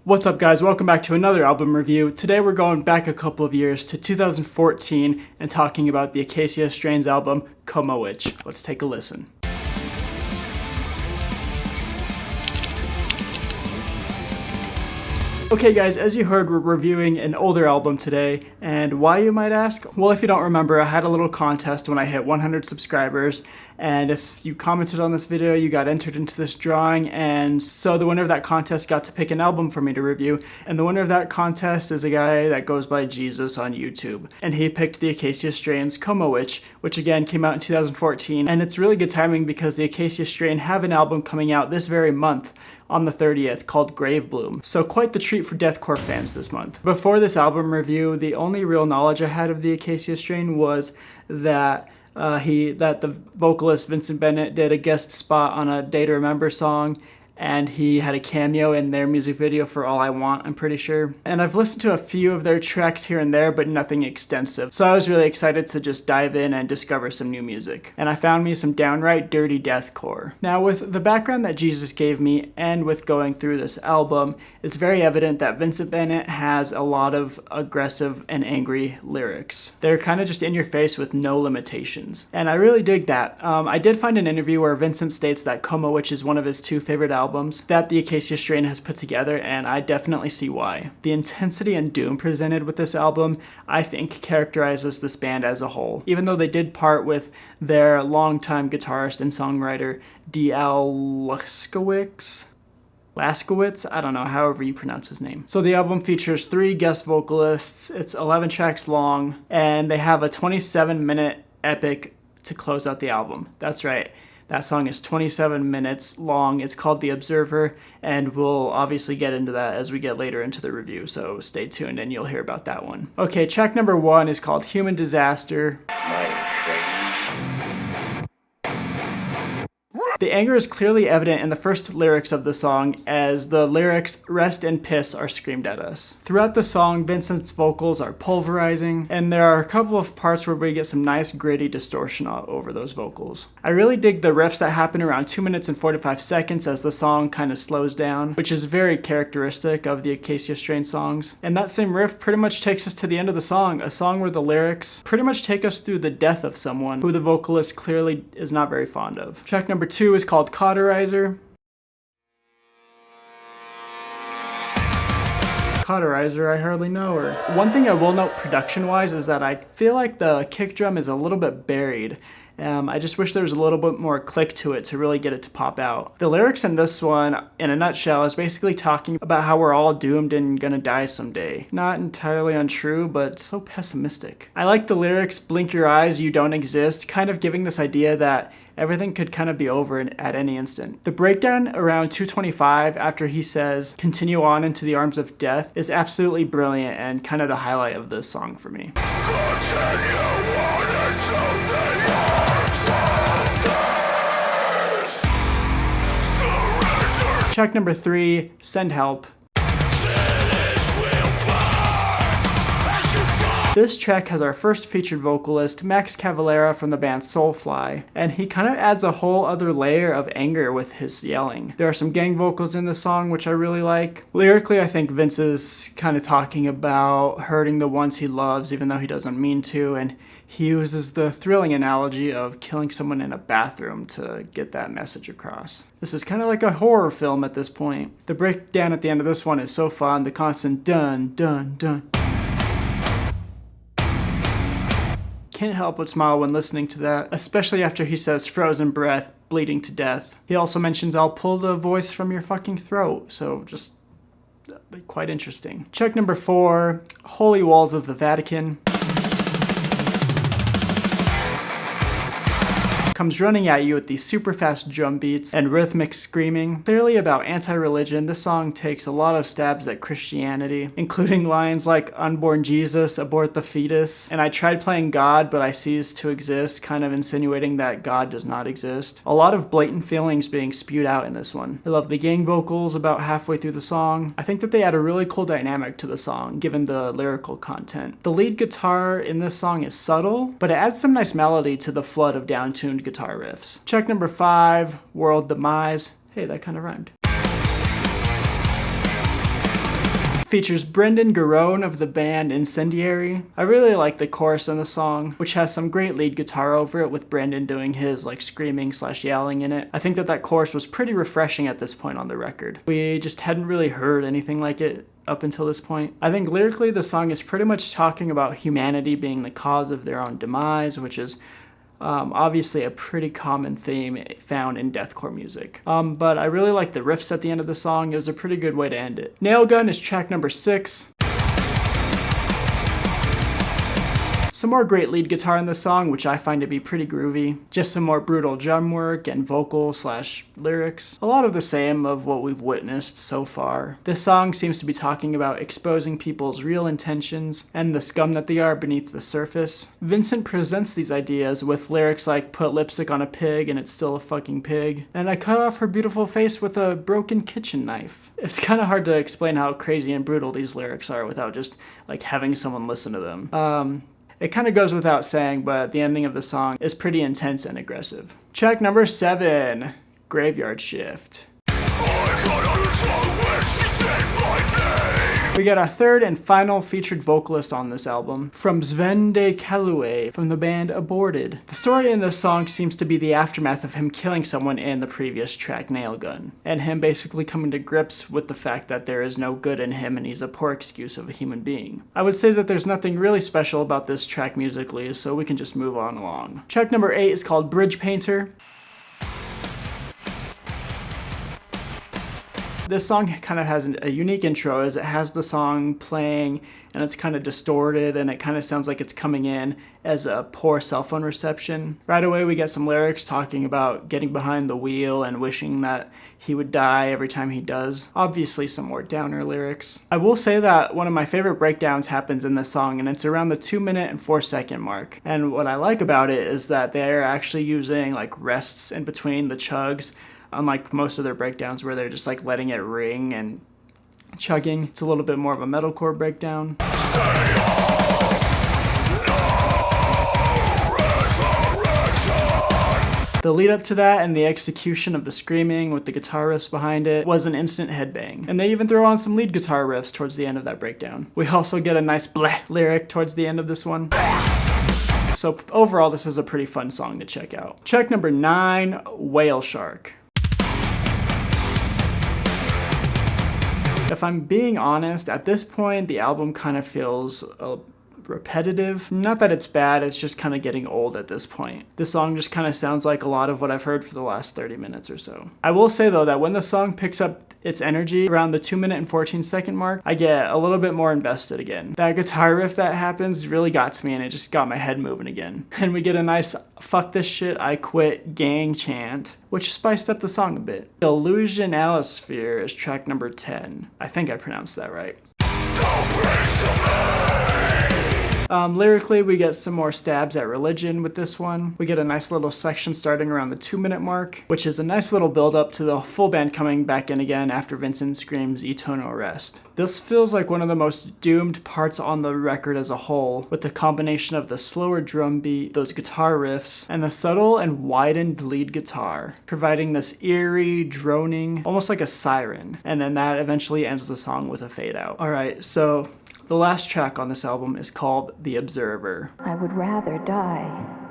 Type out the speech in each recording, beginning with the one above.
What's up guys, welcome back to another album review. Today we're going back a couple of years to 2014 and talking about the Acacia Strain's album, Coma Witch. Let's take a listen. Okay guys, as you heard, we're reviewing an older album today, and why you might ask? Well, if you don't remember, I had a little contest when I hit 100 subscribers, and if you commented on this video, you got entered into this drawing, and so the winner of that contest got to pick an album for me to review, and the winner of that contest is a guy that goes by Jesus on YouTube, and he picked the Acacia Strain's Coma Witch, which again came out in 2014, and it's really good timing because the Acacia Strain have an album coming out this very month, on the 30th, called Grave Bloom. So quite the treat for deathcore fans this month. Before this album review, the only real knowledge I had of the Acacia Strain was that the vocalist Vincent Bennett did a guest spot on a Day to Remember song, and he had a cameo in their music video for All I Want, I'm pretty sure. And I've listened to a few of their tracks here and there, but nothing extensive. So I was really excited to just dive in and discover some new music. And I found me some downright dirty deathcore. Now with the background that Jesus gave me, and with going through this album, it's very evident that Vincent Bennett has a lot of aggressive and angry lyrics. They're kind of just in your face with no limitations. And I really dig that. I did find an interview where Vincent states that Coma Witch is one of his two favorite albums that the Acacia Strain has put together, and I definitely see why. The intensity and doom presented with this album, I think, characterizes this band as a whole. Even though they did part with their longtime guitarist and songwriter, Laskowitz, I don't know, however you pronounce his name. So the album features 3 guest vocalists, it's 11 tracks long, and they have a 27-minute epic to close out the album. That's right. That song is 27 minutes long. It's called The Observer, and we'll obviously get into that as we get later into the review, so stay tuned and you'll hear about that one. Okay, track number 1 is called Human Disaster. The anger is clearly evident in the first lyrics of the song, as the lyrics "rest and piss" are screamed at us. Throughout the song, Vincent's vocals are pulverizing, and there are a couple of parts where we get some nice gritty distortion over those vocals. I really dig the riffs that happen around 2 minutes and 45 seconds as the song kind of slows down, which is very characteristic of the Acacia Strain songs. And that same riff pretty much takes us to the end of the song, a song where the lyrics pretty much take us through the death of someone who the vocalist clearly is not very fond of. Track number 2 is called CAUTERIZER. CAUTERIZER, I hardly know her. One thing I will note production-wise is that I feel like the kick drum is a little bit buried. I just wish there was a little bit more click to it to really get it to pop out. The lyrics in this one, in a nutshell, is basically talking about how we're all doomed and gonna die someday. Not entirely untrue, but so pessimistic. I like the lyrics, "Blink your eyes, you don't exist," kind of giving this idea that everything could kind of be over at any instant. The breakdown around 2:25 after he says, "Continue on into the arms of death," is absolutely brilliant and kind of the highlight of this song for me. Continue on into the arms of death. Surrender. Track number 3, Send Help. This track has our first featured vocalist, Max Cavalera from the band Soulfly, and he kind of adds a whole other layer of anger with his yelling. There are some gang vocals in the song, which I really like. Lyrically, I think Vince is kind of talking about hurting the ones he loves, even though he doesn't mean to, and he uses the thrilling analogy of killing someone in a bathroom to get that message across. This is kind of like a horror film at this point. The breakdown at the end of this one is so fun, the constant dun, dun, dun. Can't help but smile when listening to that, especially after he says "frozen breath, bleeding to death." He also mentions "I'll pull the voice from your fucking throat," so just quite interesting. Check number 4, Holy Walls of the Vatican. Comes running at you with these super fast drum beats and rhythmic screaming. Clearly about anti-religion, this song takes a lot of stabs at Christianity, including lines like "Unborn Jesus, abort the fetus," and "I tried playing God, but I ceased to exist," kind of insinuating that God does not exist. A lot of blatant feelings being spewed out in this one. I love the gang vocals about halfway through the song. I think that they add a really cool dynamic to the song, given the lyrical content. The lead guitar in this song is subtle, but it adds some nice melody to the flood of down-tuned guitar riffs. Check number 5, World DEMISE. Hey, that kind of rhymed. features Brendan Garone of the band Incendiary. I really like the chorus in the song, which has some great lead guitar over it with Brendan doing his like screaming / yelling in it. I think that chorus was pretty refreshing at this point on the record. We just hadn't really heard anything like it up until this point. I think lyrically the song is pretty much talking about humanity being the cause of their own demise, which is obviously a pretty common theme found in deathcore music. But I really like the riffs at the end of the song. It was a pretty good way to end it. NAILGUN is track number 6. Some more great lead guitar in the song, which I find to be pretty groovy. Just some more brutal drum work and vocal / lyrics. A lot of the same of what we've witnessed so far. This song seems to be talking about exposing people's real intentions and the scum that they are beneath the surface. Vincent presents these ideas with lyrics like, "Put lipstick on a pig and it's still a fucking pig," and "I cut off her beautiful face with a broken kitchen knife." It's kind of hard to explain how crazy and brutal these lyrics are without just like having someone listen to them. It kind of goes without saying, but the ending of the song is pretty intense and aggressive. Track number 7, Graveyard Shift. We get our third and final featured vocalist on this album, from Sven de Kaluwe from the band Aborted. The story in this song seems to be the aftermath of him killing someone in the previous track, NAILGUN, and him basically coming to grips with the fact that there is no good in him and he's a poor excuse of a human being. I would say that there's nothing really special about this track musically, so we can just move on along. Track number 8 is called BRIDGEPAINTER. This song kind of has a unique intro, as it has the song playing and it's kind of distorted and it kind of sounds like it's coming in as a poor cell phone reception. Right away we get some lyrics talking about getting behind the wheel and wishing that he would die every time he does. Obviously some more downer lyrics. I will say that one of my favorite breakdowns happens in this song, and it's around the 2-minute and 4-second mark. And what I like about it is that they're actually using like rests in between the chugs, unlike most of their breakdowns where they're just like letting it ring and chugging. It's a little bit more of a metalcore breakdown. The lead up to that and the execution of the screaming with the guitar riffs behind it was an instant headbang. And they even throw on some lead guitar riffs towards the end of that breakdown. We also get a nice bleh lyric towards the end of this one. So overall, this is a pretty fun song to check out. Track number 9, Whale Shark. If I'm being honest, at this point, the album kind of feels repetitive. Not that it's bad, it's just kind of getting old at this point. This song just kind of sounds like a lot of what I've heard for the last 30 minutes or so. I will say though that when the song picks up its energy around the 2-minute and 14-second mark, I get a little bit more invested again. That guitar riff that happens really got to me and it just got my head moving again. And we get a nice "fuck this shit, I quit" gang chant, which spiced up the song a bit. DELUSIONALISPHERE is track number 10. I think I pronounced that right. Lyrically, we get some more stabs at religion with this one. We get a nice little section starting around the 2-minute mark, which is a nice little build up to the full band coming back in again after Vincent screams "Eternal Rest." This feels like one of the most doomed parts on the record as a whole, with the combination of the slower drum beat, those guitar riffs, and the subtle and widened lead guitar, providing this eerie, droning, almost like a siren, and then that eventually ends the song with a fade out. Alright, so the last track on this album is called The Observer. I would rather die.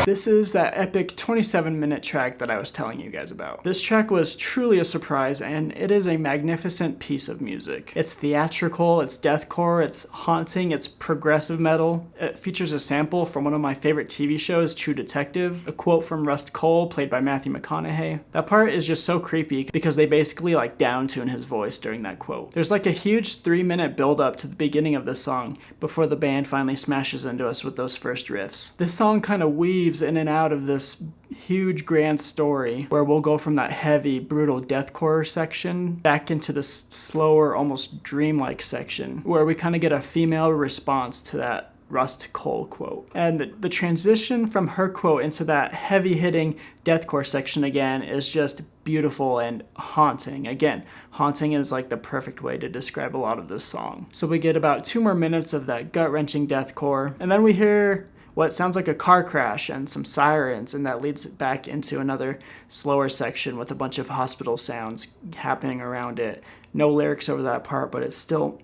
This is that epic 27-minute track that I was telling you guys about. This track was truly a surprise, and it is a magnificent piece of music. It's theatrical, it's deathcore, it's haunting, it's progressive metal. It features a sample from one of my favorite TV shows, True Detective, a quote from Rust Cole, played by Matthew McConaughey. That part is just so creepy because they basically like down-tune his voice during that quote. There's like a huge 3-minute build-up to the beginning of this song before the band finally smashes into us with those first riffs. This song kind of weaves in and out of this huge grand story where we'll go from that heavy, brutal deathcore section back into this slower, almost dreamlike section where we kind of get a female response to that Rust Cole quote. And the transition from her quote into that heavy-hitting deathcore section again is just beautiful and haunting. Again, haunting is like the perfect way to describe a lot of this song. So we get about 2 more minutes of that gut-wrenching deathcore, and then we hear what sounds like a car crash and some sirens, and that leads back into another slower section with a bunch of hospital sounds happening around it. No lyrics over that part, but it's still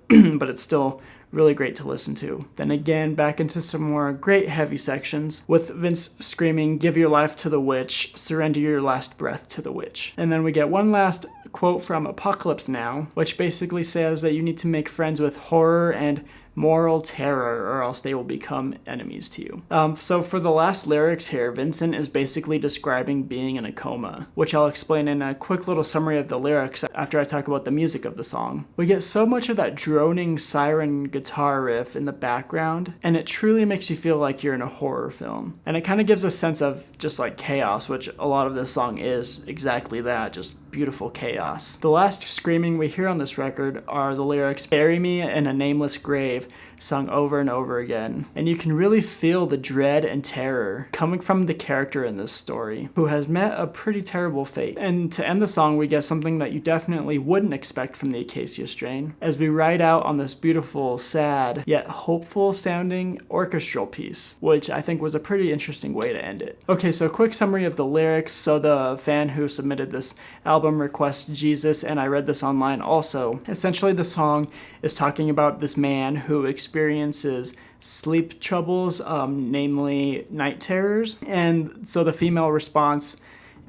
really great to listen to. Then again, back into some more great heavy sections with Vince screaming, "Give your life to the witch, surrender your last breath to the witch." And then we get one last quote from Apocalypse Now, which basically says that you need to make friends with horror and moral terror, or else they will become enemies to you. So for the last lyrics here, Vincent is basically describing being in a coma, which I'll explain in a quick little summary of the lyrics after I talk about the music of the song. We get so much of that droning siren guitar riff in the background, and it truly makes you feel like you're in a horror film. And it kind of gives a sense of just like chaos, which a lot of this song is exactly that, just beautiful chaos. The last screaming we hear on this record are the lyrics, "Bury me in a nameless grave," sung over and over again. And you can really feel the dread and terror coming from the character in this story, who has met a pretty terrible fate. And to end the song, we get something that you definitely wouldn't expect from the Acacia Strain, as we ride out on this beautiful, sad, yet hopeful sounding orchestral piece, which I think was a pretty interesting way to end it. Okay, so a quick summary of the lyrics. So the fan who submitted this album requests Jesus, and I read this online also. Essentially, the song is talking about this man who experiences sleep troubles, namely night terrors. And so the female response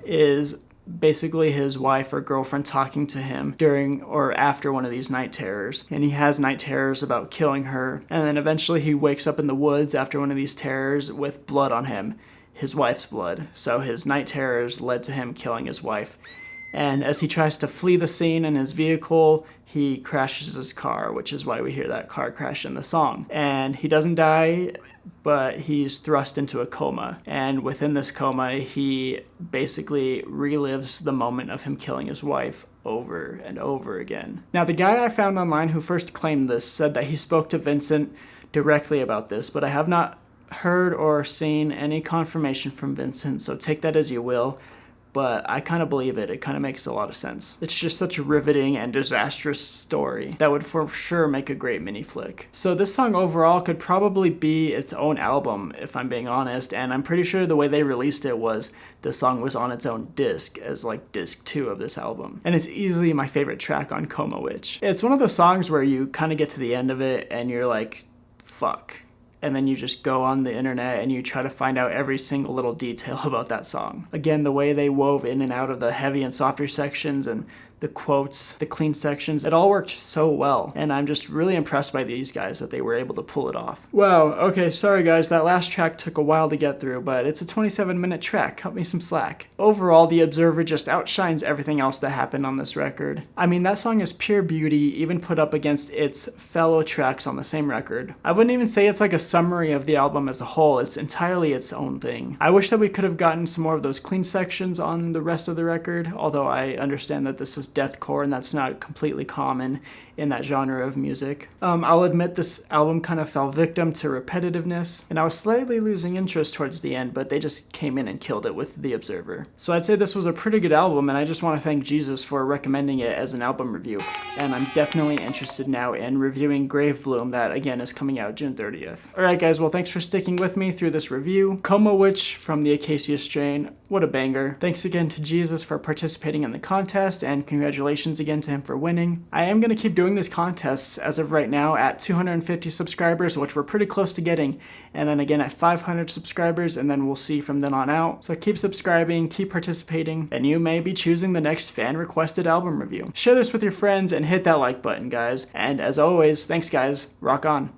is basically his wife or girlfriend talking to him during or after one of these night terrors. And he has night terrors about killing her. And then eventually he wakes up in the woods after one of these terrors with blood on him, his wife's blood. So his night terrors led to him killing his wife. And as he tries to flee the scene in his vehicle, he crashes his car, which is why we hear that car crash in the song. And he doesn't die, but he's thrust into a coma. And within this coma, he basically relives the moment of him killing his wife over and over again. Now, the guy I found online who first claimed this said that he spoke to Vincent directly about this, but I have not heard or seen any confirmation from Vincent, so take that as you will. But I kind of believe it. It kind of makes a lot of sense. It's just such a riveting and disastrous story that would for sure make a great mini flick. So this song overall could probably be its own album, if I'm being honest, and I'm pretty sure the way they released it was the song was on its own disc, as like disc 2 of this album. And it's easily my favorite track on Coma Witch. It's one of those songs where you kind of get to the end of it and you're like, fuck. And then you just go on the internet and you try to find out every single little detail about that song. Again, the way they wove in and out of the heavy and softer sections and the quotes, the clean sections, it all worked so well. And I'm just really impressed by these guys that they were able to pull it off. Wow, okay, sorry guys, that last track took a while to get through, but it's a 27-minute track, cut me some slack. Overall, The Observer just outshines everything else that happened on this record. I mean, that song is pure beauty, even put up against its fellow tracks on the same record. I wouldn't even say it's like a summary of the album as a whole, it's entirely its own thing. I wish that we could have gotten some more of those clean sections on the rest of the record, although I understand that this is deathcore and that's not completely common in that genre of music. I'll admit this album kind of fell victim to repetitiveness, and I was slightly losing interest towards the end, but they just came in and killed it with The Observer. So I'd say this was a pretty good album, and I just want to thank Jesus for recommending it as an album review. And I'm definitely interested now in reviewing Grave Bloom, that again is coming out June 30th. Alright guys, well thanks for sticking with me through this review. Coma Witch from the Acacia Strain, what a banger. Thanks again to Jesus for participating in the contest, and congratulations again to him for winning. I am going to keep doing this contests as of right now at 250 subscribers, which we're pretty close to getting, and then again at 500 subscribers, and then we'll see from then on out. So keep subscribing, keep participating, and you may be choosing the next fan requested album review. Share this with your friends and hit that like button, guys. And as always, thanks guys, rock on.